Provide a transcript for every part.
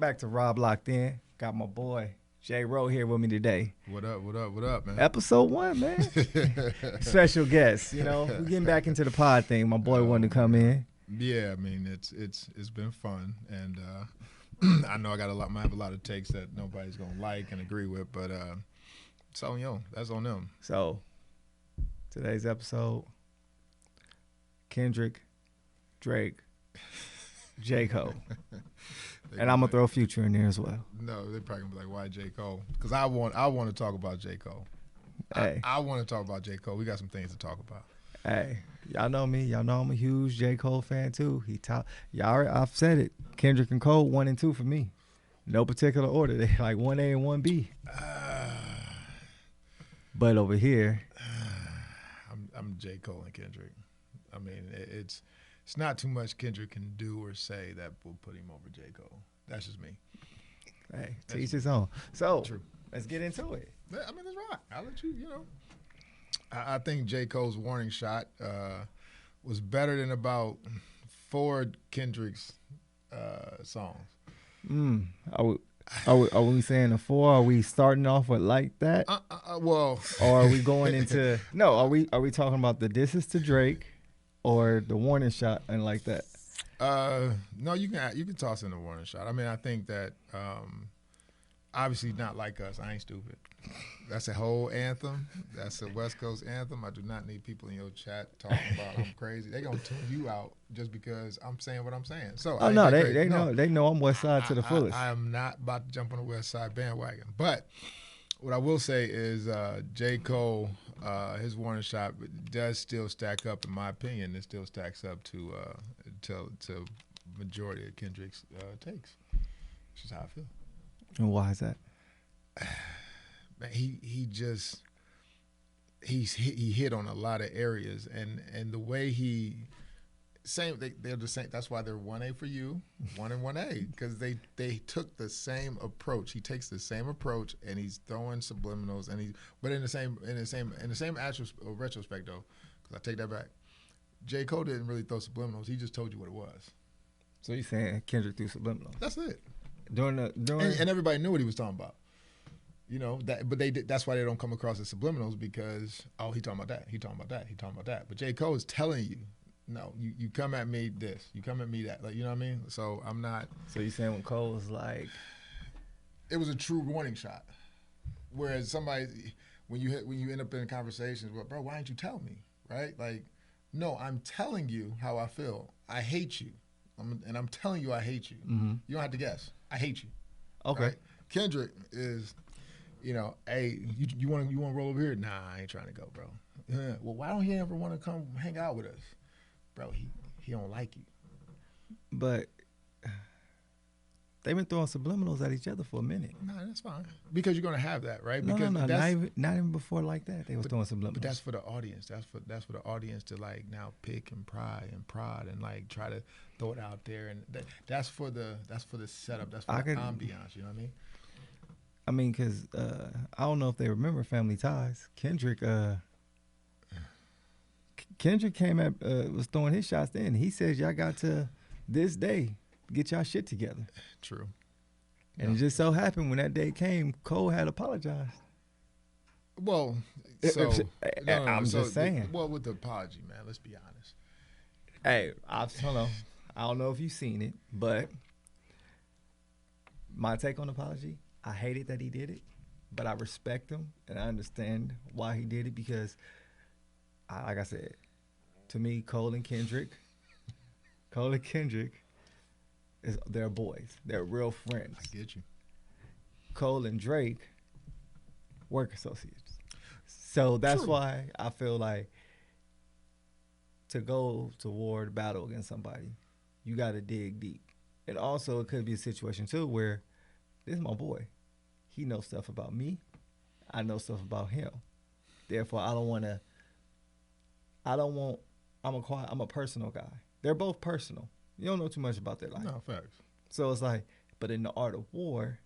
back to Rob Lockd'N. Got my boy Jayro here with me today. What up? What up? What up, man? Episode 1, man. Special guest. You know, we're getting back into the pod thing. My boy wanted to come in. Yeah, I mean it's been fun, and I know I might have a lot of takes that nobody's gonna like and agree with, but it's on you. That's on them. So today's episode: Kendrick, Drake, J. Cole. And I'm gonna throw Future in there as well. No, they're probably gonna be like, "Why J. Cole?" Because I want to talk about J. Cole. Hey, I want to talk about J. Cole. We got some things to talk about. hey, y'all know me. Y'all know I'm a huge J. Cole fan too. I've said it. Kendrick and Cole 1 and 2 for me. No particular order. They like 1A and 1B. But over here, I'm J. Cole and Kendrick. I mean, it's not too much Kendrick can do or say that will put him over J. Cole. That's just me. hey, to each his own. So True. let's get into it. I mean, that's right. I'll let you, I think J. Cole's warning shot was better than about 4 Kendrick's songs. Are we saying a 4? Are we starting off with like that? Well, or are we going into no? Are we talking about the disses to Drake, or the warning shot and like that? No, you can toss in the warning shot. I mean, I think that obviously not like us. I ain't stupid. That's a whole anthem. That's a West Coast anthem. I do not need people in your chat talking about I'm crazy. They gonna tune you out just because I'm saying what I'm saying. So they know I'm West Side to the fullest. I am not about to jump on the West Side bandwagon. But what I will say is J. Cole, his warning shot does still stack up. In my opinion, it still stacks up to majority of Kendrick's takes. Which is how I feel. And why is that? Man, he hit on a lot of areas, and the way they're the same. That's why they're 1A for you, 1 and 1A, because they took the same approach. He takes the same approach, and he's throwing subliminals, but in the same retrospect though, because I take that back. J. Cole didn't really throw subliminals. He just told you what it was. So you're saying Kendrick threw subliminals? That's it. And everybody knew what he was talking about. That's why they don't come across as subliminals, because he talking about that, he talking about that, he talking about that. But J. Cole is telling you, no, you come at me this, you come at me that, like, you know what I mean? So I'm not. So you saying when Cole was like, it was a true warning shot. Whereas somebody, when you end up in conversations, well, bro, why didn't you tell me, right? Like, no, I'm telling you how I feel. I hate you, and I'm telling you I hate you. mm-hmm. You don't have to guess. I hate you. Okay. Right? Kendrick is, hey, you want to roll over here? Nah, I ain't trying to go, bro. Well, why don't he ever want to come hang out with us, bro? He don't like you. But they've been throwing subliminals at each other for a minute. Nah, that's fine, because you're gonna have that, right? No, because not even before like that. They was throwing subliminals. But that's for the audience. That's for the audience to like now pick and prod and like try to throw it out there, and that's for the setup. That's for the ambiance. You know what I mean? I mean, because I don't know if they remember Family Ties. Kendrick was throwing his shots then. He says y'all got to this day get y'all shit together. True. And it just so happened when that day came, Cole had apologized. Well, so I'm just saying. Well, with the apology, man, let's be honest. Hey, I don't know if you've seen it, but my take on the apology, I hated that he did it, but I respect him and I understand why he did it, because, like I said, to me, Cole and Kendrick, they're boys. They're real friends. I get you. Cole and Drake, work associates. So that's True. why I feel like to go toward battle against somebody, you got to dig deep. And also, it could be a situation too where this is my boy. He knows stuff about me. I know stuff about him. Therefore, I'm a personal guy. They're both personal. You don't know too much about their life. No, facts. So it's like, but in the art of war,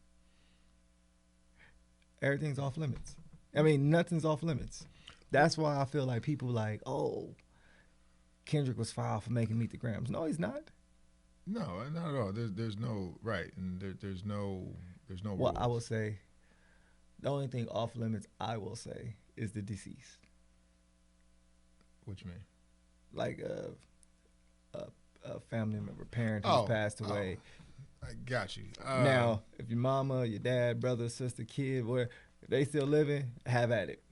everything's off limits. I mean, nothing's off limits. That's why I feel like people like, oh, Kendrick was foul for making Meet the Grams. No, he's not. No, not at all. There's no right, and there's no Well, I will rules. say the only thing off limits I will say is the deceased, What you mean? like a, a family member, parent who's Oh, passed oh, away. I got you. Now, if your mama, your dad, brother, sister, kid, where if they still living, have at it.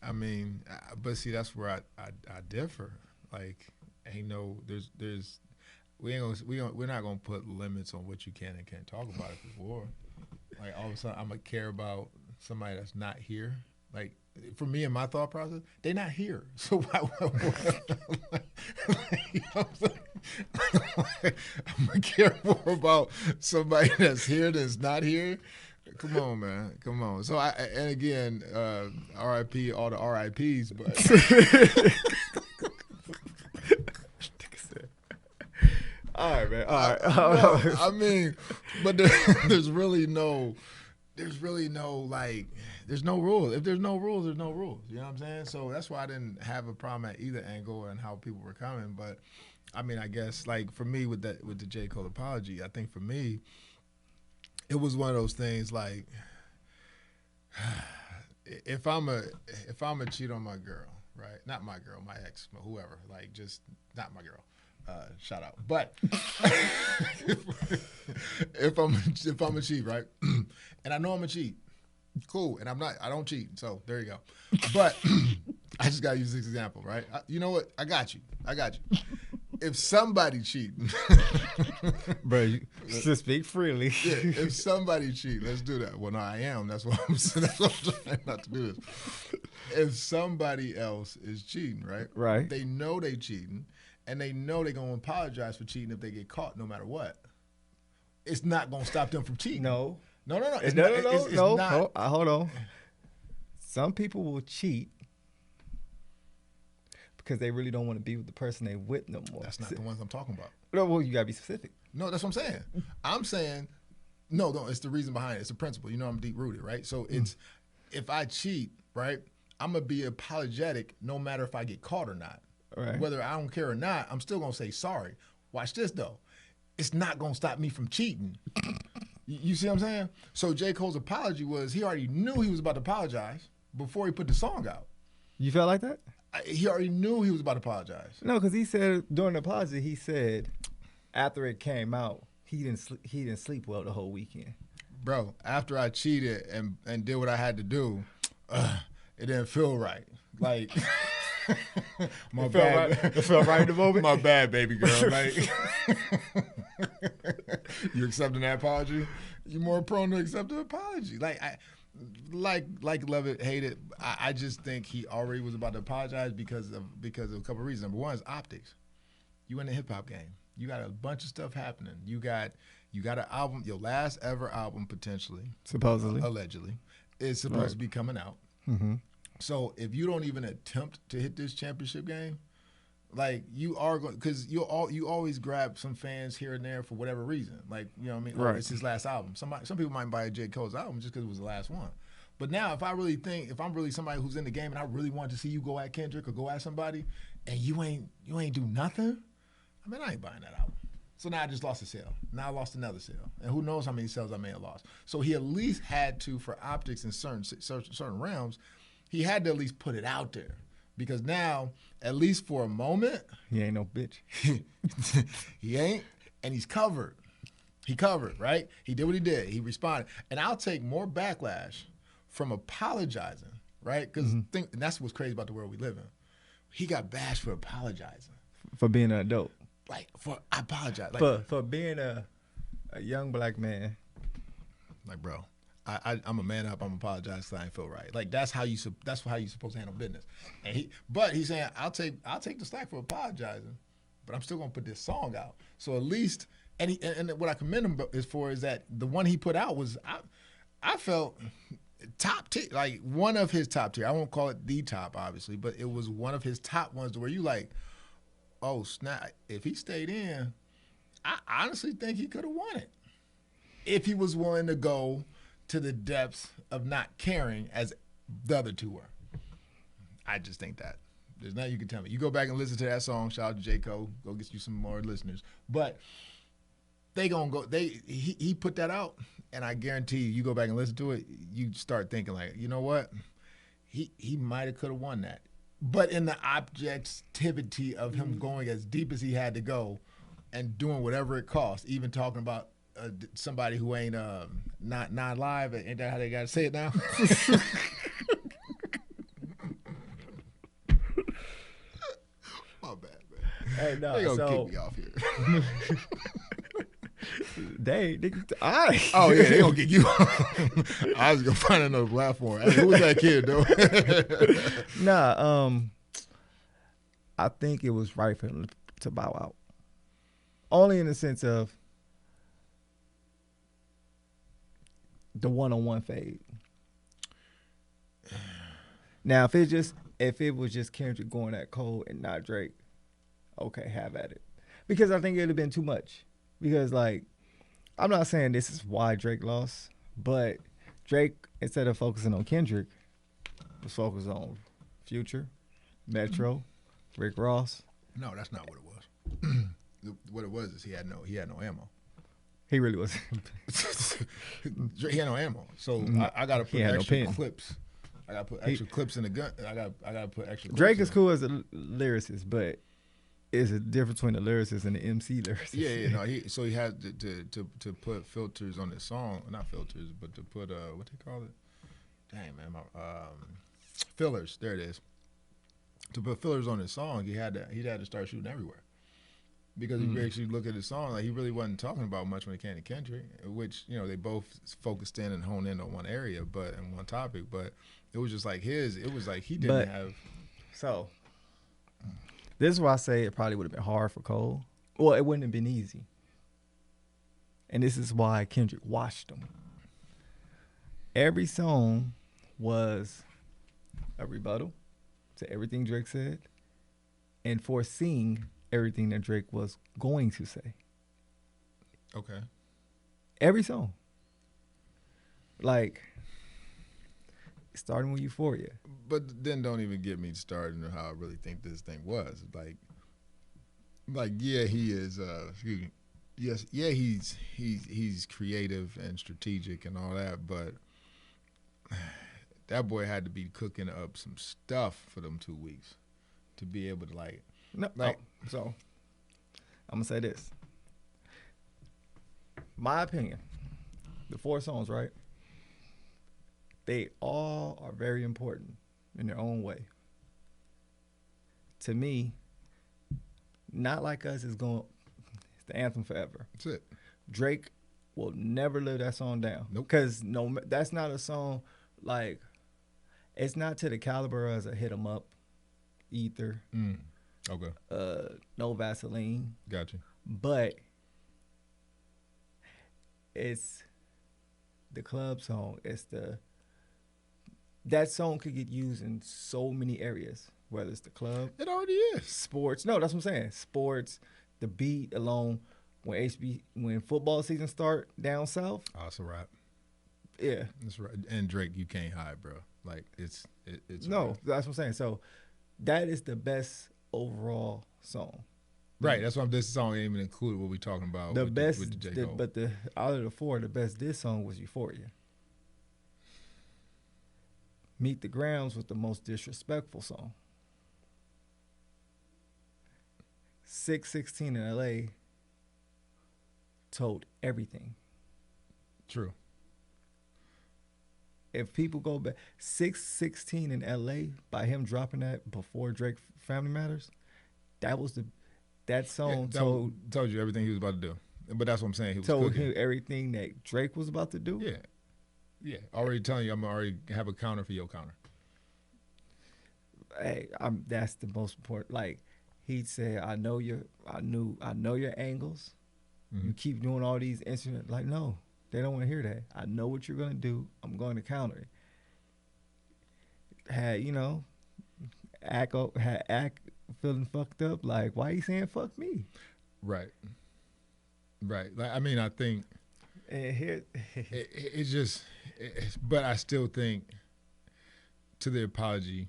I mean, but see, that's where I differ. Like, ain't no, there's we're not gonna put limits on what you can and can't talk about it before. Like all of a sudden, I'm gonna care about somebody that's not here. Like for me and my thought process, they're not here. So you know I'm gonna care more about somebody that's here that's not here. Come on, man. Come on. So and again, RIP all the RIPs, but All right, man. All right. no, I mean, but there's really no, like, there's no rules. If there's no rules, there's no rules. You know what I'm saying? So that's why I didn't have a problem at either angle and how people were coming. But I mean, I guess like for me with the J. Cole apology, I think for me, it was one of those things like if I'm a cheat on my girl, right? Not my girl, my ex, whoever, like just not my girl. Shout out. But if I'm a cheat, right? And I know I'm a cheat, cool. And I don't cheat. So there you go. But I just gotta use this example, right? You know what? I got you. If somebody cheating, Bro, you just speak freely. yeah, if somebody cheat, let's do that. Well, no, I am. That's what I'm saying. That's what I'm trying not to do this. If somebody else is cheating, right? Right. They know they cheating, and they know they're gonna apologize for cheating if they get caught, no matter what. It's not gonna stop them from cheating. No. No. It's No, not, no, no, it's no. not. Hold on. Some people will cheat because they really don't want to be with the person they with no more. That's not the ones I'm talking about. No, well, you gotta be specific. No, that's what I'm saying. I'm saying, no, it's the reason behind it. It's a principle. You know, I'm deep rooted, right? So it's if I cheat, right, I'm gonna be apologetic no matter if I get caught or not. Right. Whether I don't care or not, I'm still gonna say sorry. Watch this though. It's not gonna stop me from cheating. You see what I'm saying? So J. Cole's apology was he already knew he was about to apologize before he put the song out. You felt like that? He already knew he was about to apologize. No, because he said during the apology, he said after it came out, he didn't sleep well the whole weekend. Bro, after I cheated and did what I had to do, it didn't feel right. Like my It felt bad. right. It felt right in the moment. My bad, baby girl. Like you accepting that apology? You're more prone to accept an apology. Like love it, hate it. I just think he already was about to apologize because of a couple of reasons. Number one is optics. You in the hip hop game. You got a bunch of stuff happening. You got an album, your last ever album potentially, Supposedly. allegedly, is supposed to be coming out. Mm-hmm. So if you don't even attempt to hit this championship game, like you are going, because you always grab some fans here and there for whatever reason. Like you know what I mean? Right. Oh, it's his last album. Some people might buy a J. Cole's album just because it was the last one. But now if I'm really somebody who's in the game and I really want to see you go at Kendrick or go at somebody, and you ain't do nothing, I mean I ain't buying that album. So now I just lost a sale. Now I lost another sale, and who knows how many sales I may have lost. So he at least had to, for optics in certain realms, he had to at least put it out there. Because now, at least for a moment, He ain't no bitch. he ain't, and he's covered. He covered, right? He did what he did. He responded. And I'll take more backlash from apologizing, right? Because and that's what's crazy about the world we live in. He got bashed for apologizing. For being an adult. Like, I apologize. Like, For being a young black man. like bro, I'm a man up. I'm apologize because I ain't feel right. Like that's how you supposed to handle business. And he's saying I'll take the slack for apologizing, but I'm still gonna put this song out. So at least and what I commend him is that the one he put out was I felt top tier, like one of his top tier. I won't call it the top obviously, but it was one of his top ones where you like, oh snap! If he stayed in, I honestly think he could have won it if he was willing to go to the depths of not caring as the other two were. I just think that. There's nothing you can tell me. You go back and listen to that song. Shout out to J. Cole. Go get you some more listeners. But they gonna go. He put that out, and I guarantee you go back and listen to it, you start thinking like, you know what, he might have could have won that, but in the objectivity of him going as deep as he had to go, and doing whatever it costs, even talking about somebody who ain't not live. Ain't that how they gotta say it now? My bad, man. Hey, no, They gonna so kick me off here. Oh yeah, they gonna kick you off. I was gonna find another platform. Hey, who was that kid though? Nah, I think it was right for him to bow out. Only in the sense of the one-on-one fade. Now, if it was just Kendrick going that cold and not Drake, okay, have at it. Because I think it would have been too much. Because, like, I'm not saying this is why Drake lost, but Drake, instead of focusing on Kendrick, was focused on Future, Metro, Rick Ross. No, that's not what it was. What it was is he had no ammo. He really was. He had no ammo, so I got to put extra clips. I got to put extra clips in the gun. I got to put extra. Drake is cool as a lyricist, but it's a difference between the lyricist and the MC lyricist. Yeah. No, he had to put filters on his song, not filters, but to put what they call it. Dang man, fillers. There it is. To put fillers on his song, he had to start shooting everywhere. Because if you actually look at his song, like he really wasn't talking about much when it came to Kendrick, which, you know, they both focused in and honed in on one area, but in one topic. But it was just like it was like he didn't have. So this is why I say it probably would have been hard for Cole. Well, it wouldn't have been easy. And this is why Kendrick watched him. Every song was a rebuttal to everything Drake said and foreseeing everything that Drake was going to say. Okay. Every song. Like, starting with Euphoria. But then don't even get me started on how I really think this thing was. Like yeah, he is excuse me. Yes, yeah, he's creative and strategic and all that, but that boy had to be cooking up some stuff for them 2 weeks to be able to So I'm gonna say this. My opinion, the 4 songs, right? They all are very important in their own way. To me, Not Like Us is going. It's the anthem forever. That's it. Drake will never live that song down. Nope. Because that's not a song like. It's not to the caliber as a Hit 'Em Up, Ether. Okay. No Vaseline. Gotcha. But it's the club song. That song could get used in so many areas, whether it's the club. It already is. Sports. No, that's what I'm saying. Sports, the beat alone. When football season start down south. Oh, it's a wrap. Yeah. That's right. And Drake, you can't hide, bro. Like it's no, that's what I'm saying. So that is the best overall song. Right. That's why this song ain't even included what we talking about. The with best, with the Jayro. but out of the 4, the best this song was Euphoria. Meet the Grounds was the most disrespectful song. 616 in LA told everything. True. If people go back, 616 in LA by him dropping that before Drake Family Matters, that song told you everything he was about to do. But that's what I'm saying. He was told cooking. him everything that Drake was about to do. Yeah. Yeah. Already telling you I'm already have a counter for your counter. Hey, that's the most important. Like he'd say, I know your angles. Mm-hmm. You keep doing all these instruments. Like, no, they don't want to hear that. I know what you're gonna do. I'm going to counter it. Act feeling fucked up. Like, why you saying fuck me? Right. Like, I mean, I think it's just. But I still think, to the apology,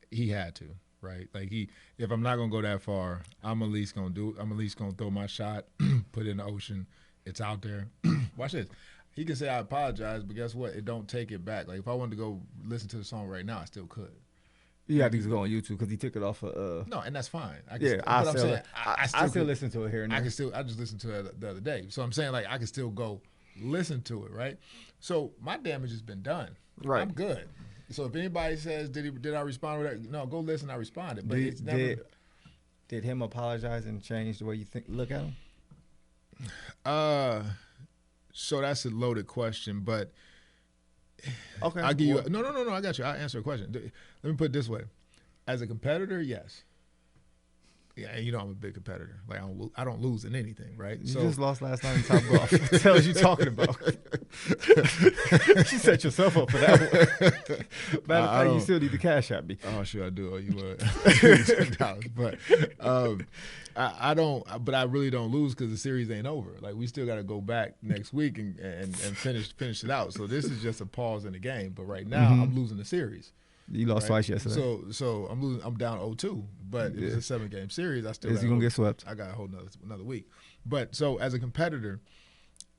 he had to, right? Like if I'm not gonna go that far, I'm at least gonna throw my shot, put it in the ocean. It's out there. Watch this. He can say I apologize, but guess what? It don't take it back. Like if I wanted to go listen to the song right now, I still could. You have to go on YouTube because he took it off of. No, and that's fine. I still listen to it here and there. I just listened to it the other day. So I'm saying like I can still go listen to it, right? So my damage has been done. Right. I'm good. So if anybody says did I respond with that? No, go listen. I responded, but it's never. Did him apologize and change the way you look at him? So that's a loaded question, but okay, I'll give you no. I got you. I'll answer a question. Let me put it this way: as a competitor, yes. Yeah, and you know I'm a big competitor. Like I don't lose in anything, right? You just lost last night in Top Golf. What the hell are you talking about? You set yourself up for that one. Matter of fact, you still need to cash at me. Oh, sure I do. Oh, you would. $10. But I don't. But I really don't lose because the series ain't over. Like we still got to go back next week and finish it out. So this is just a pause in the game. But right now I'm losing the series. You lost twice yesterday. So I'm losing. I'm down 0-2, but it was a 7-game series. I still. Is he gonna get swept? I got a whole another week. But so as a competitor,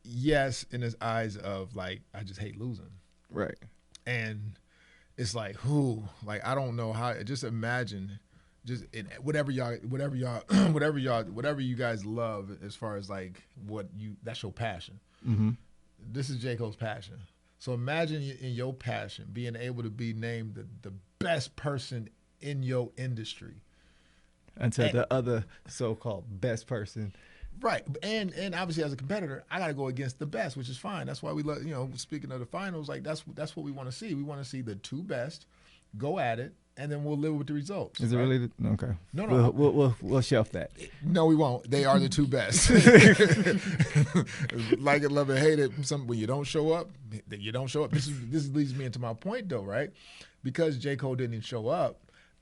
yes, in his eyes of like I just hate losing. Right. And it's like like I don't know how. Just imagine, just whatever you guys love as far as like that's your passion. Mm-hmm. This is J. Cole's passion. So imagine in your passion being able to be named the best person in your industry. Until the other so-called best person. Right. And obviously as a competitor, I got to go against the best, which is fine. That's why we love, speaking of the finals, like that's what we want to see. We want to see the two best go at it, and then we'll live with the results. Is it really? Okay. No. We'll shelf that. No, we won't. They are the two best. Like it, love it, hate it. When you don't show up, you don't show up. This leads me into my point, though, right? Because J. Cole didn't show up,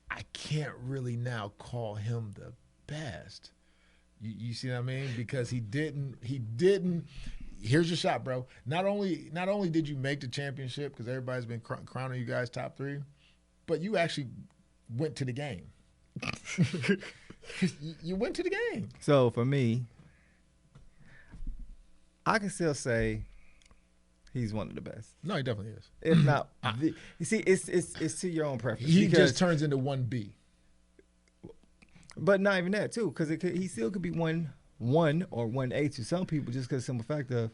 I can't really now call him the best. You see what I mean? Because he didn't. Here's your shot, bro. Not only did you make the championship, because everybody's been crowning you guys top 3, but you actually went to the game. You went to the game. So for me, I can still say he's one of the best. No, he definitely is. If not, you see, it's to your own preference. He just turns into 1B. But not even that too, because he still could be 1 or 1A to some people, just because simple fact of,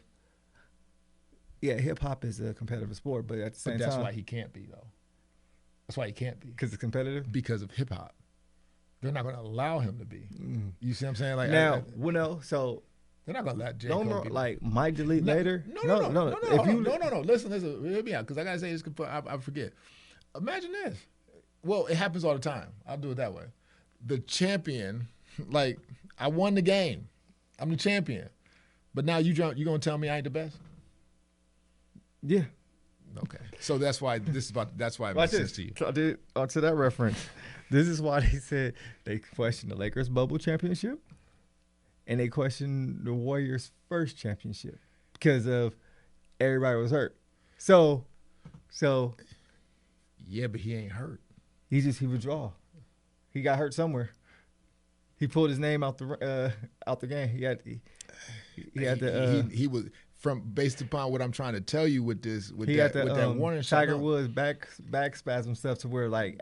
hip hop is a competitive sport, but at the same time, that's why he can't be though. That's why he can't be. Because it's competitive? Because of hip hop. They're not going to allow him to be. You see what I'm saying? Like so they're not going to let J. Cole be. Like Mike delete later? No. Listen, hear me out, because I got to say this, I forget. Imagine this. Well, it happens all the time. I'll do it that way. The champion, like, I won the game. I'm the champion. But now you going to tell me I ain't the best? Yeah. Okay. So that's why that's why it makes sense to you. To that reference, this is why they said they questioned the Lakers bubble championship and they questioned the Warriors' first championship because of everybody was hurt. So yeah, but he ain't hurt. He withdrew. He got hurt somewhere. He pulled his name out the game. He was based upon what I'm trying to tell you with this with that warning shot. Tiger Woods back spasm stuff to where like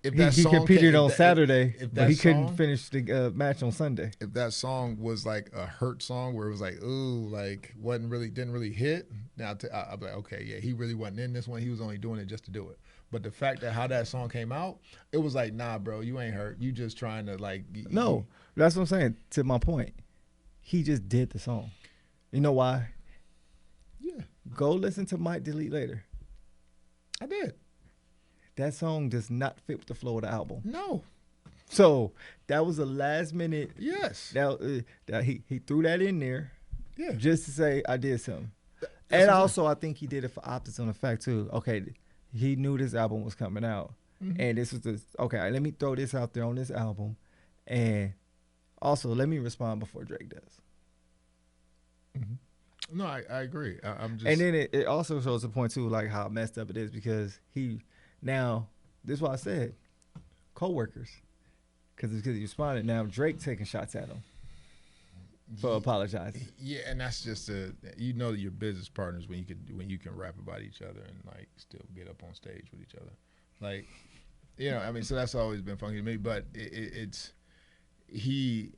he competed on Saturday, but he couldn't finish the match on Sunday. If that song was like a hurt song where it was like ooh, like didn't really hit, now I'll be like, okay, yeah, he really wasn't in this one. He was only doing it just to do it. But the fact that how that song came out, it was like, nah, bro, you ain't hurt. You just trying to like. No, that's what I'm saying. To my point, he just did the song. You know why? Yeah. Go listen to Mike Delete later. I did. That song does not fit with the flow of the album. No. So that was a last minute. Yes. That he threw that in there. Yeah. Just to say I did something. And also I think he did it for optics on the fact too. Okay, he knew this album was coming out, and this was okay. Let me throw this out there on this album, and also let me respond before Drake does. Mm-hmm. No, I agree. I'm just. And then it also shows the point too, like how messed up it is because this is why I said coworkers because you responded. Now Drake taking shots at him for apologizing. Yeah, and that's just you know your business partners when you can rap about each other and like still get up on stage with each other, like I mean, so that's always been funky to me. But it's he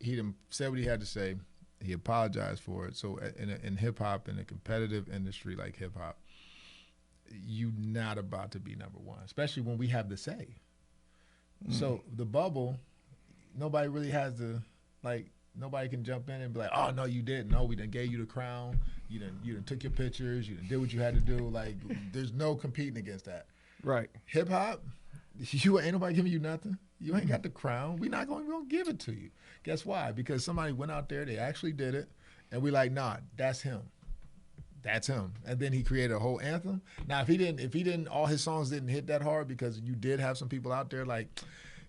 done said what he had to say. He apologized for it. So in hip hop, in a competitive industry like hip hop, you not about to be number one, especially when we have the say. So the bubble, nobody really has to like. Nobody can jump in and be like, "Oh no, you didn't. No, we done gave you the crown. You done took your pictures. You done did what you had to do." Like, there's no competing against that. Right. Hip hop, you ain't nobody giving you nothing. You ain't got the crown. We not going to give it to you. Guess why? Because somebody went out there, they actually did it, and we like, nah, that's him. That's him. And then he created a whole anthem. Now, if he didn't, all his songs didn't hit that hard because you did have some people out there like,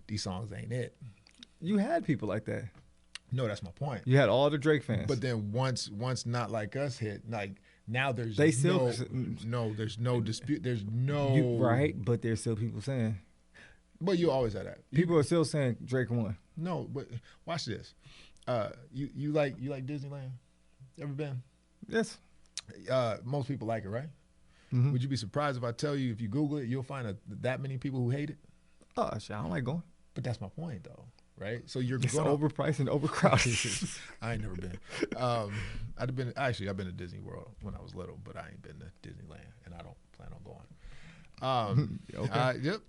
these songs ain't it. You had people like that. No, that's my point. You had all the Drake fans. But then once Not Like Us hit, like now there's there's no dispute. There's no right, but there's still people saying. But you always have that. People are still saying Drake won. No, but watch this. You like Disneyland? Ever been? Yes. Most people like it, right? Mm-hmm. Would you be surprised if I tell you if you Google it, you'll find that many people who hate it? Oh, shit, I don't like going. But that's my point, though. Right, so you're it's going overpriced and overcrowded. I ain't never been. I've been to Disney World when I was little, but I ain't been to Disneyland, and I don't plan on going. Okay. Yep.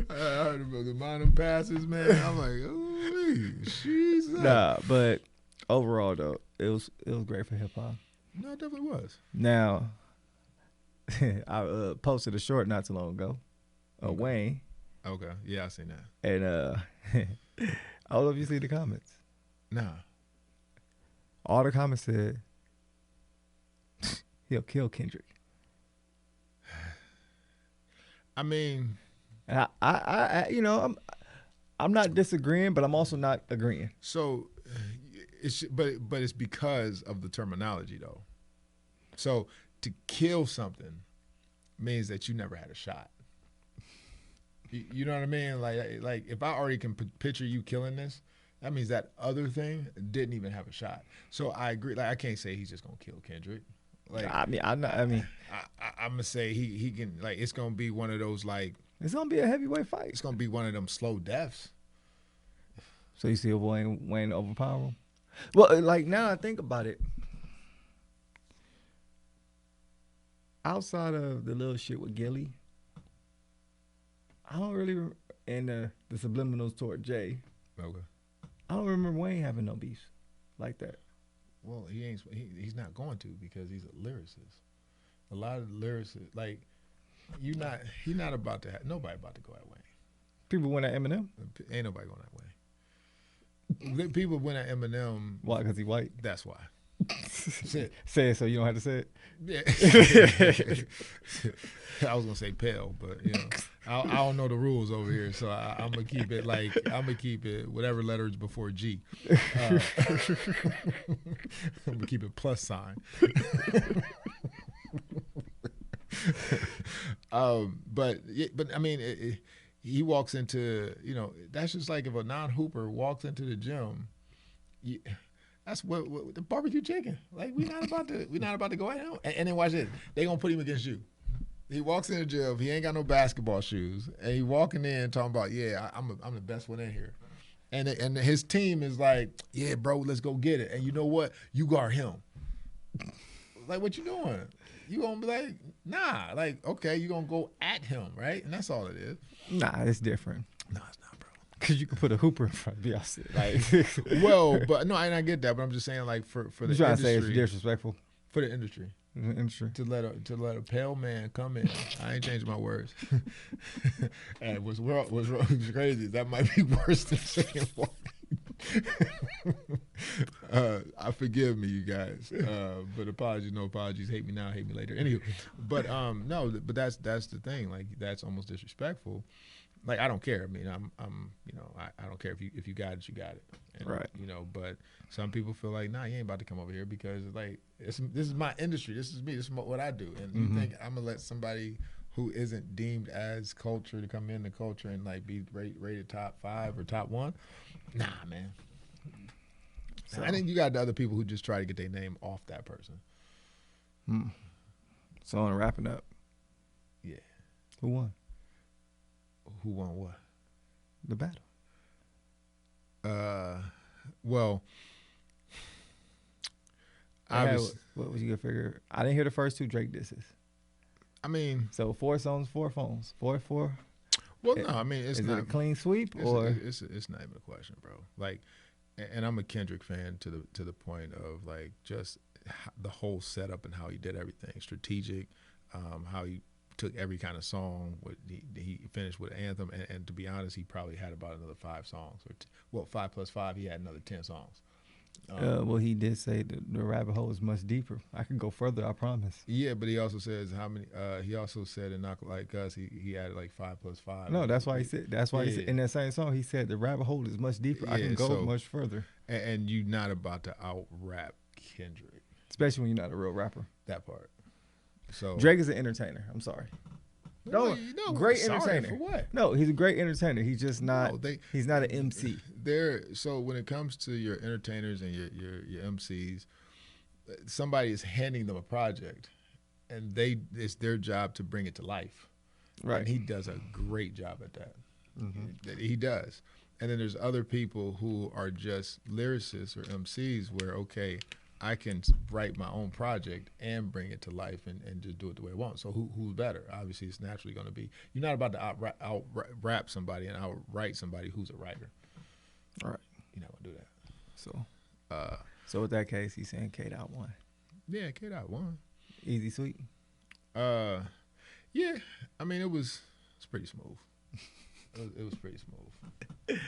I heard about the Mountain Passes, man. I'm like, ooh, she's nah, but overall though, it was great for hip hop. No, it definitely was. Now. I posted a short not too long ago. Wayne. Okay. Yeah, I seen that. And I don't know if you see the comments. Nah. All the comments said he'll kill Kendrick. I mean, and I I'm not disagreeing, but I'm also not agreeing. So but it's because of the terminology though. So to kill something means that you never had a shot. You know what I mean? Like if I already can picture you killing this, that means that other thing didn't even have a shot. So I agree. Like I can't say he's just gonna kill Kendrick. Like I'm gonna say he can. Like it's gonna be one of those like. It's gonna be a heavyweight fight. It's gonna be one of them slow deaths. So you see Wayne overpower him? Well, like now I think about it. Outside of the little shit with Gilly, I don't really, and the subliminals toward Jay. Okay. I don't remember Wayne having no beef like that. Well, he's not going to because he's a lyricist. A lot of lyricists, like he's not about to have nobody about to go that way. People went at Eminem. Ain't nobody going that way. People went at Eminem. Why? Because he white. That's why. Say it so you don't have to say it. Yeah. I was gonna say pale, but I don't know the rules over here, so I'm gonna keep it whatever letters before G. I'm gonna keep it plus sign. But I mean, he walks into that's just like if a non-hooper walks into the gym. That's what the barbecue chicken. Like we not about to go out. And then watch this. They gonna put him against you. He walks in the gym. He ain't got no basketball shoes, and he walking in talking about I'm the best one in here. And his team is like, yeah, bro, let's go get it. And you know what? You guard him. Like what you doing? You gonna be like, nah. Like okay, you gonna go at him, right? And that's all it is. Nah, it's different. No, it's not, bro. Because you can put a hooper in front of Beyonce. Like, well, but no, I get that. But I'm just saying, like for the industry, trying to say it's disrespectful for the industry. To let a pale man come in. I ain't changing my words. And what's crazy is that might be worse than saying white. Forgive me, you guys. But apologies, no apologies. Hate me now, hate me later. Anywho, but no, but that's the thing. Like that's almost disrespectful. like I don't care. I mean, I don't care if you got it, you got it. And, Right. But some people feel like, nah, you ain't about to come over here because like this is my industry. This is me. This is what I do. And you think I'm gonna let somebody who isn't deemed as culture to come in the culture and like be rated top 5 or top 1? Nah, man. So, I think you got the other people who just try to get their name off that person. So on wrapping up. Yeah. Who won Who won what? the battle? Well, What was you gonna figure? I didn't hear the first 2 Drake disses. I mean, So 4 songs, 4 phones, 4. well, no, I mean, it's Is not it a clean sweep or? it's not even a question, bro. Like, and I'm a Kendrick fan to the point of like just the whole setup and how he did everything, strategic, how he took every kind of song. He finished with an anthem, and to be honest, he probably had about another 5 songs. 5 plus 5, he had another 10 songs. Well, he did say the rabbit hole is much deeper. I can go further, I promise. Yeah, but he also says how many. He also said in Not Like Us, he added like 5 plus 5. No, that's why he said. That's why he said in that same song. He said the rabbit hole is much deeper. I can go much further. And you're not about to out rap Kendrick, especially when you're not a real rapper. That part. So Drake is an entertainer. I'm sorry. No, great entertainer. For what? No, he's a great entertainer. He's just not. He's not an MC. So when it comes to your entertainers and your MCs, somebody is handing them a project, and it's their job to bring it to life. Right. And he does a great job at that. He does. And then there's other people who are just lyricists or MCs where, okay, I can write my own project and bring it to life and just do it the way I want. So who's better? Obviously, it's naturally going to be. You're not about to out rap somebody and out write somebody who's a writer. All right. You're not going to do that. So with that case, he's saying K.Dot won. Yeah, K.Dot won. Easy sweep. Yeah. I mean, it's pretty smooth. It was pretty smooth.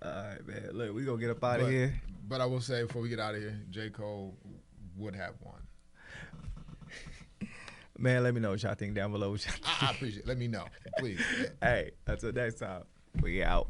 All right, man. Look, we gonna get up out of here. But I will say, before we get out of here, J. Cole would have won. Man, let me know what y'all think down below. I appreciate it. Let me know, please. Hey, until next time, we out.